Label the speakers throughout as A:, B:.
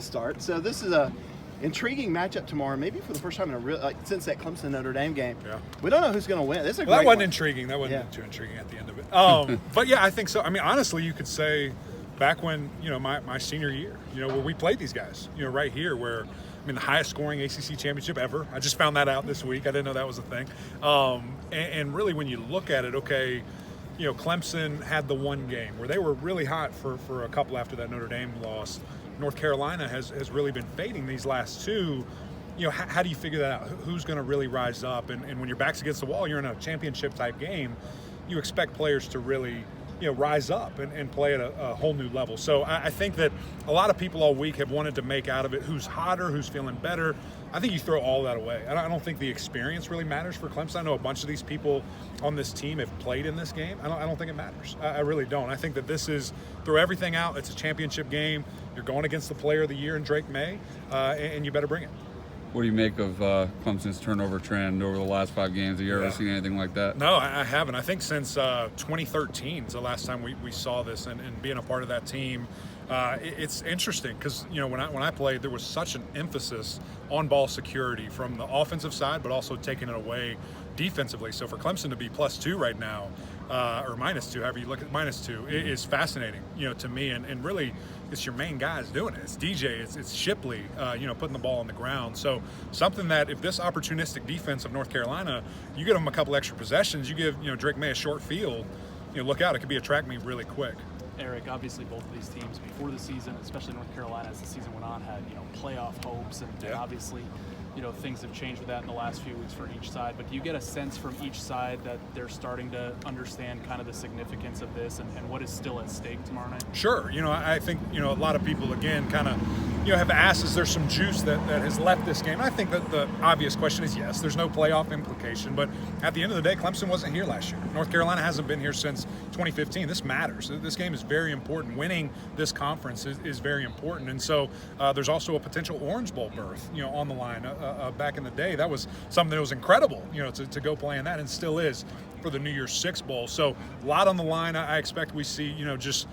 A: start. So this is a intriguing matchup tomorrow, maybe for the first time in a real since that Clemson Notre Dame game.
B: Yeah.
A: We don't know who's going to win. This is a
B: Well,
A: great
B: that wasn't
A: one.
B: intriguing. That wasn't too intriguing at the end of it. But yeah, I think so. I mean, honestly, you could say back when, my senior year, where we played these guys, right here where, the highest scoring ACC championship ever. I just found that out this week. I didn't know that was a thing. And really when you look at it, okay, Clemson had the one game where they were really hot for a couple after that Notre Dame loss. North Carolina has really been fading these last two. How do you figure that out? Who's going to really rise up? And when your back's against the wall, you're in a championship type game, you expect players to really rise up and play at a whole new level. So I think that a lot of people all week have wanted to make out of it who's hotter, who's feeling better. I think you throw all that away. I don't think the experience really matters for Clemson. I know a bunch of these people on this team have played in this game. I don't think it matters. I really don't. I think that this is, throw everything out, it's a championship game. You're going against the player of the year in Drake May, and you better bring it.
C: What do you make of Clemson's turnover trend over the last 5 games? Have you ever seen anything like that?
B: No, I haven't. I think since 2013 is the last time we saw this, and being a part of that team, it's interesting because when I played, there was such an emphasis on ball security from the offensive side, but also taking it away defensively. So for Clemson to be +2 right now, or -2, however you look at -2, it is fascinating, to me. And really, it's your main guys doing it. It's DJ, it's Shipley, putting the ball on the ground. So something that if this opportunistic defense of North Carolina, you get them a couple extra possessions, you give Drake May a short field, look out, it could be a track meet really quick.
D: Eric, obviously both of these teams before the season, especially North Carolina as the season went on, had playoff hopes, and obviously things have changed with that in the last few weeks for each side. But do you get a sense from each side that they're starting to understand kind of the significance of this and what is still at stake tomorrow night?
B: Sure. I think a lot of people again kind of have asked, is there some juice that has left this game? And I think that the obvious question is yes. There's no playoff implication, but at the end of the day, Clemson wasn't here last year. North Carolina hasn't been here since 2015. This matters. This game is very important. Winning this conference is very important, and so there's also a potential Orange Bowl berth, on the line. Back in the day, that was something that was incredible, to go play in that, and still is for the New Year's Six Bowl. So a lot on the line. I expect we see, just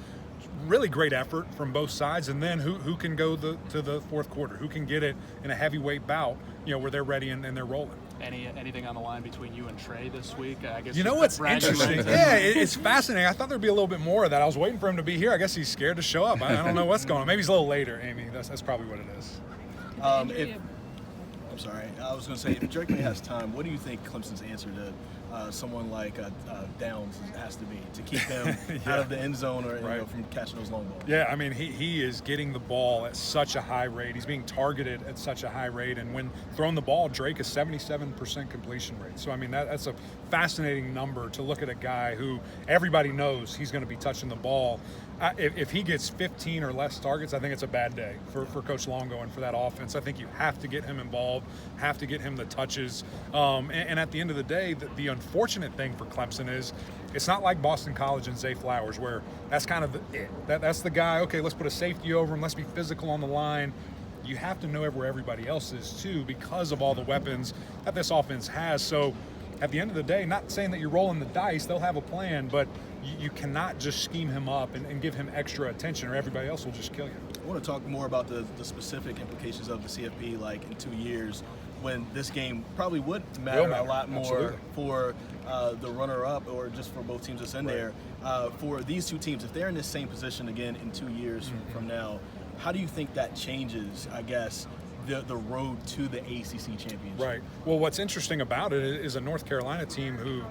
B: really great effort from both sides, and then who can go to the fourth quarter, who can get it in a heavyweight bout, where they're ready and they're rolling.
D: Anything on the line between you and Trey this week? I guess
B: what's interesting? Yeah, it's fascinating. I thought there'd be a little bit more of that. I was waiting for him to be here. I guess he's scared to show up. I don't know what's going on. Maybe he's a little later, Amy. That's probably what it is.
E: I'm sorry. I was going to say, if Drake May has time, what do you think Clemson's answer to someone like Downs has to be to keep him out of the end zone or from catching those long balls?
B: Yeah, he is getting the ball at such a high rate. He's being targeted at such a high rate, and when throwing the ball, Drake is 77% completion rate. So that's a fascinating number to look at a guy who everybody knows he's going to be touching the ball. If he gets 15 or less targets, I think it's a bad day for Coach Longo and for that offense. I think you have to get him involved, have to get him the touches. And at the end of the day, the unfortunate thing for Clemson is it's not like Boston College and Zay Flowers where that's kind of it. That's the guy, okay, let's put a safety over him, let's be physical on the line. You have to know where everybody else is too because of all the weapons that this offense has. So at the end of the day, not saying that you're rolling the dice, they'll have a plan, but you cannot just scheme him up and give him extra attention or everybody else will just kill you.
E: I want to talk more about the specific implications of the CFP, like in 2 years, when this game probably would matter a lot more.
B: Absolutely.
E: For the runner-up or just for both teams that's in there. For these two teams, if they're in the same position again in 2 years from now, how do you think that changes, I guess, the road to the ACC championship?
B: Right. Well, what's interesting about it is a North Carolina team who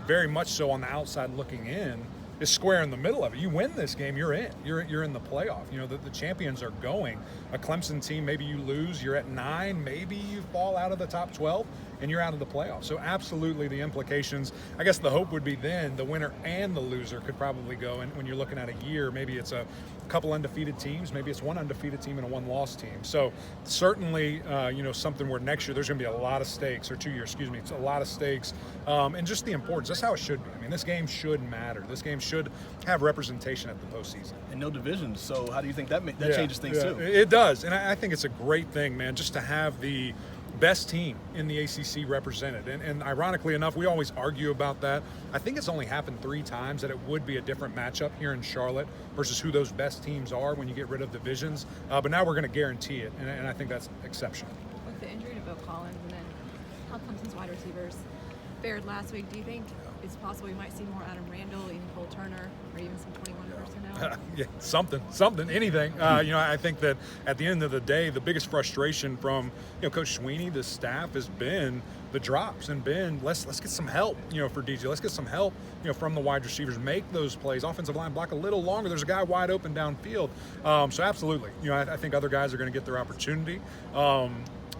B: very much so on the outside looking in is square in the middle of it. You win this game, you're in. You're in the playoff. The champions are going. A Clemson team, maybe you lose, you're at 9, maybe you fall out of the top 12, and you're out of the playoffs. So absolutely the implications, I guess the hope would be then the winner and the loser could probably go. And when you're looking at a year, maybe it's a couple undefeated teams, maybe it's one undefeated team and a one-loss team. So certainly, something where next year there's going to be a lot of stakes, or 2 years, it's a lot of stakes, and just the importance. That's how it should be. This game should matter. This game should have representation at the postseason.
E: And no divisions, so how do you think that changes things too?
B: It does, and I think it's a great thing, man, just to have the best team in the ACC represented. And ironically enough, we always argue about that. I think it's only happened 3 times that it would be a different matchup here in Charlotte versus who those best teams are when you get rid of divisions. But now we're going to guarantee it, and I think that's exceptional.
F: With the injury to Bo Collins and then how Clemson's wide receivers fared last week, do you think it's possible we might see more Adam Randall, even Cole Turner, or even some 21 personnel?
B: Yeah, something, anything. I think that at the end of the day, the biggest frustration from Coach Sweeney, the staff, has been the drops and been let's get some help for DJ. Let's get some help from the wide receivers. Make those plays. Offensive line block a little longer. There's a guy wide open downfield. So absolutely, I think other guys are going to get their opportunity.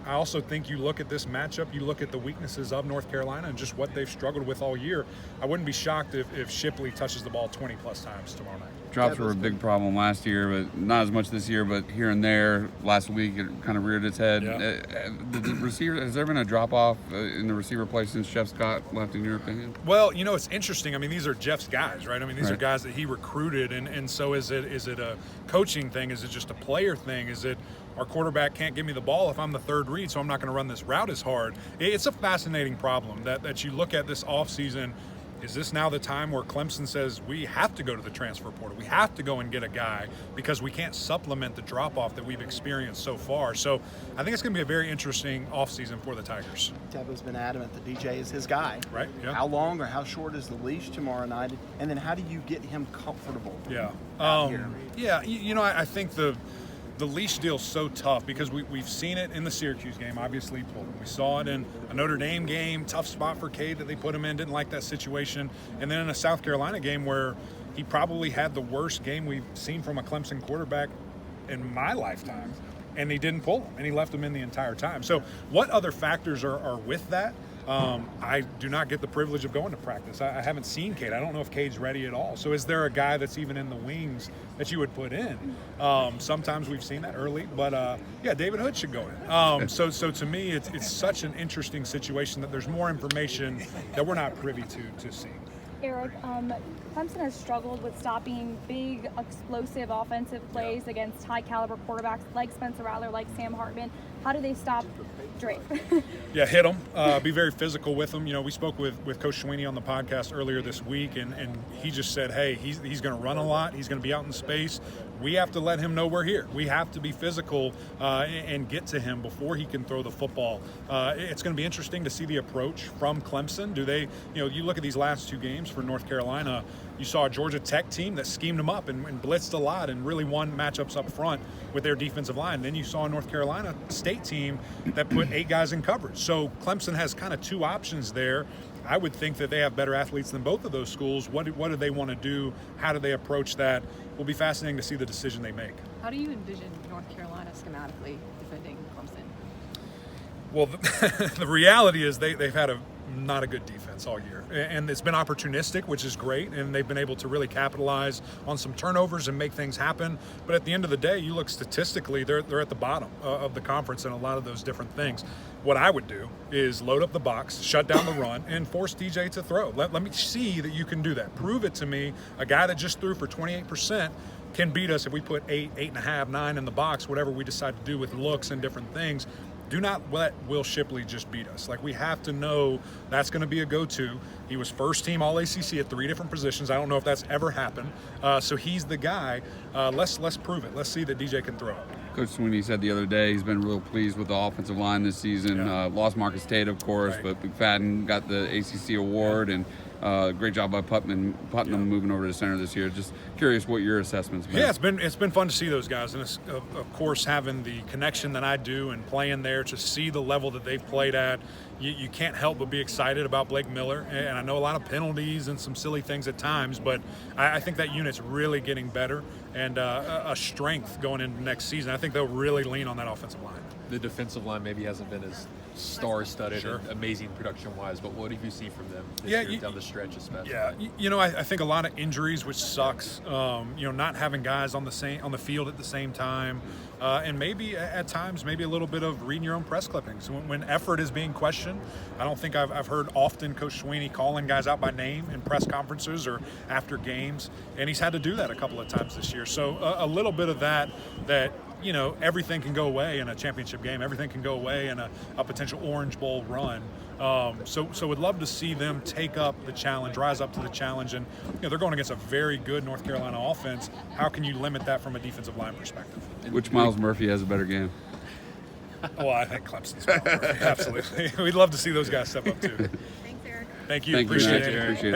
B: I also think you look at this matchup, you look at the weaknesses of North Carolina and just what they've struggled with all year. I wouldn't be shocked if Shipley touches the ball 20-plus times tomorrow night.
C: Drops were a big problem last year, but not as much this year. But here and there, last week it kind of reared its head.
B: Yeah.
C: The receiver, has there been a drop off in the receiver play since Jeff Scott left, in your opinion?
B: Well, it's interesting. I mean, these are Jeff's guys, right? I mean, these are guys that he recruited, and so is it a coaching thing? Is it just a player thing? Is it our quarterback can't give me the ball if I'm the third read, so I'm not going to run this route as hard? It's a fascinating problem that you look at this offseason. Is this now the time where Clemson says we have to go to the transfer portal? We have to go and get a guy because we can't supplement the drop-off that we've experienced so far. So I think it's going to be a very interesting offseason for the Tigers.
A: Tebo's been adamant that DJ is his guy.
B: Right, yeah.
A: How long or how short is the leash tomorrow night? And then how do you get him comfortable
B: Yeah.
A: out here?
B: Yeah, I think the leash deal's so tough because we've seen it in the Syracuse game, obviously pulled him. We saw it in a Notre Dame game, tough spot for Cade that they put him in, didn't like that situation. And then in a South Carolina game where he probably had the worst game we've seen from a Clemson quarterback in my lifetime, and he didn't pull him, and he left him in the entire time. So what other factors are with that? I do not get the privilege of going to practice. I haven't seen Cade. I don't know if Cade's ready at all. So is there a guy that's even in the wings that you would put in? Sometimes we've seen that early, but David Hood should go in. So to me, it's such an interesting situation that there's more information that we're not privy to see.
G: Eric, Clemson has struggled with stopping big, explosive offensive plays against high-caliber quarterbacks like Spencer Rattler, like Sam Hartman. How do they stop Drake?
B: Yeah, hit him. Be very physical with him. We spoke with Coach Sweeney on the podcast earlier this week, and he just said, hey, he's going to run a lot. He's going to be out in space. We have to let him know we're here. We have to be physical and get to him before he can throw the football. It's going to be interesting to see the approach from Clemson. Do they, you look at these last 2 games for North Carolina, you saw a Georgia Tech team that schemed them up and blitzed a lot and really won matchups up front with their defensive line. Then you saw a North Carolina State team that put 8 guys in coverage. So Clemson has kind of 2 options there. I would think that they have better athletes than both of those schools. What do they want to do? How do they approach that? Will be fascinating to see the decision they make.
F: How do you envision North Carolina schematically defending Clemson?
B: Well, the reality is they've had not a good defense all year, and it's been opportunistic, which is great, and they've been able to really capitalize on some turnovers and make things happen. But at the end of the day, you look statistically, they're at the bottom of the conference in a lot of those different things. What I would do is load up the box, shut down the run, and force DJ to throw. Let me see that you can do that. Prove it to me. A guy that just threw for 28% can beat us if we put 8, 8.5, 9 in the box, whatever we decide to do with looks and different things. Do not let Will Shipley just beat us. We have to know that's going to be a go-to. He was first team All-ACC at 3 different positions. I don't know if that's ever happened. So he's the guy. Let's prove it. Let's see that DJ can throw.
C: Coach Sweeney said the other day he's been real pleased with the offensive line this season.
B: Yeah.
C: Lost Marcus Tate, of course,
B: Right.
C: but McFadden got the ACC award, and great job by Putnam moving over to center this year. Just curious what your assessment's been.
B: Yeah, it's been fun to see those guys, and it's, of course, having the connection that I do and playing there to see the level that they've played at. You can't help but be excited about Blake Miller, and I know a lot of penalties and some silly things at times, but I think that unit's really getting better and a strength going into next season. I think they'll really lean on that offensive line.
H: The defensive line maybe hasn't been as star-studded
B: Sure.
H: and amazing production-wise, but what have you seen from them this
B: Yeah,
H: year down the stretch especially?
B: Yeah, I think a lot of injuries, which sucks. Not having guys on the field at the same time, and maybe at times maybe a little bit of reading your own press clippings when effort is being questioned. I don't think I've heard often Coach Sweeney calling guys out by name in press conferences or after games, and he's had to do that a couple of times this year. So a little bit of that you know, everything can go away in a championship game. Everything can go away in a potential Orange Bowl run. So would love to see them take up the challenge, rise up to the challenge. And, you know, they're going against a very good North Carolina offense. How can you limit that from a defensive line perspective?
C: Which Miles Murphy has a better game?
B: Well, I think Clemson's probably. Absolutely. We'd love to see those guys step up too.
F: Thanks, Eric.
B: Thank you.
C: Thank you,
B: Appreciate
C: Matt.
B: it.
C: Appreciate it.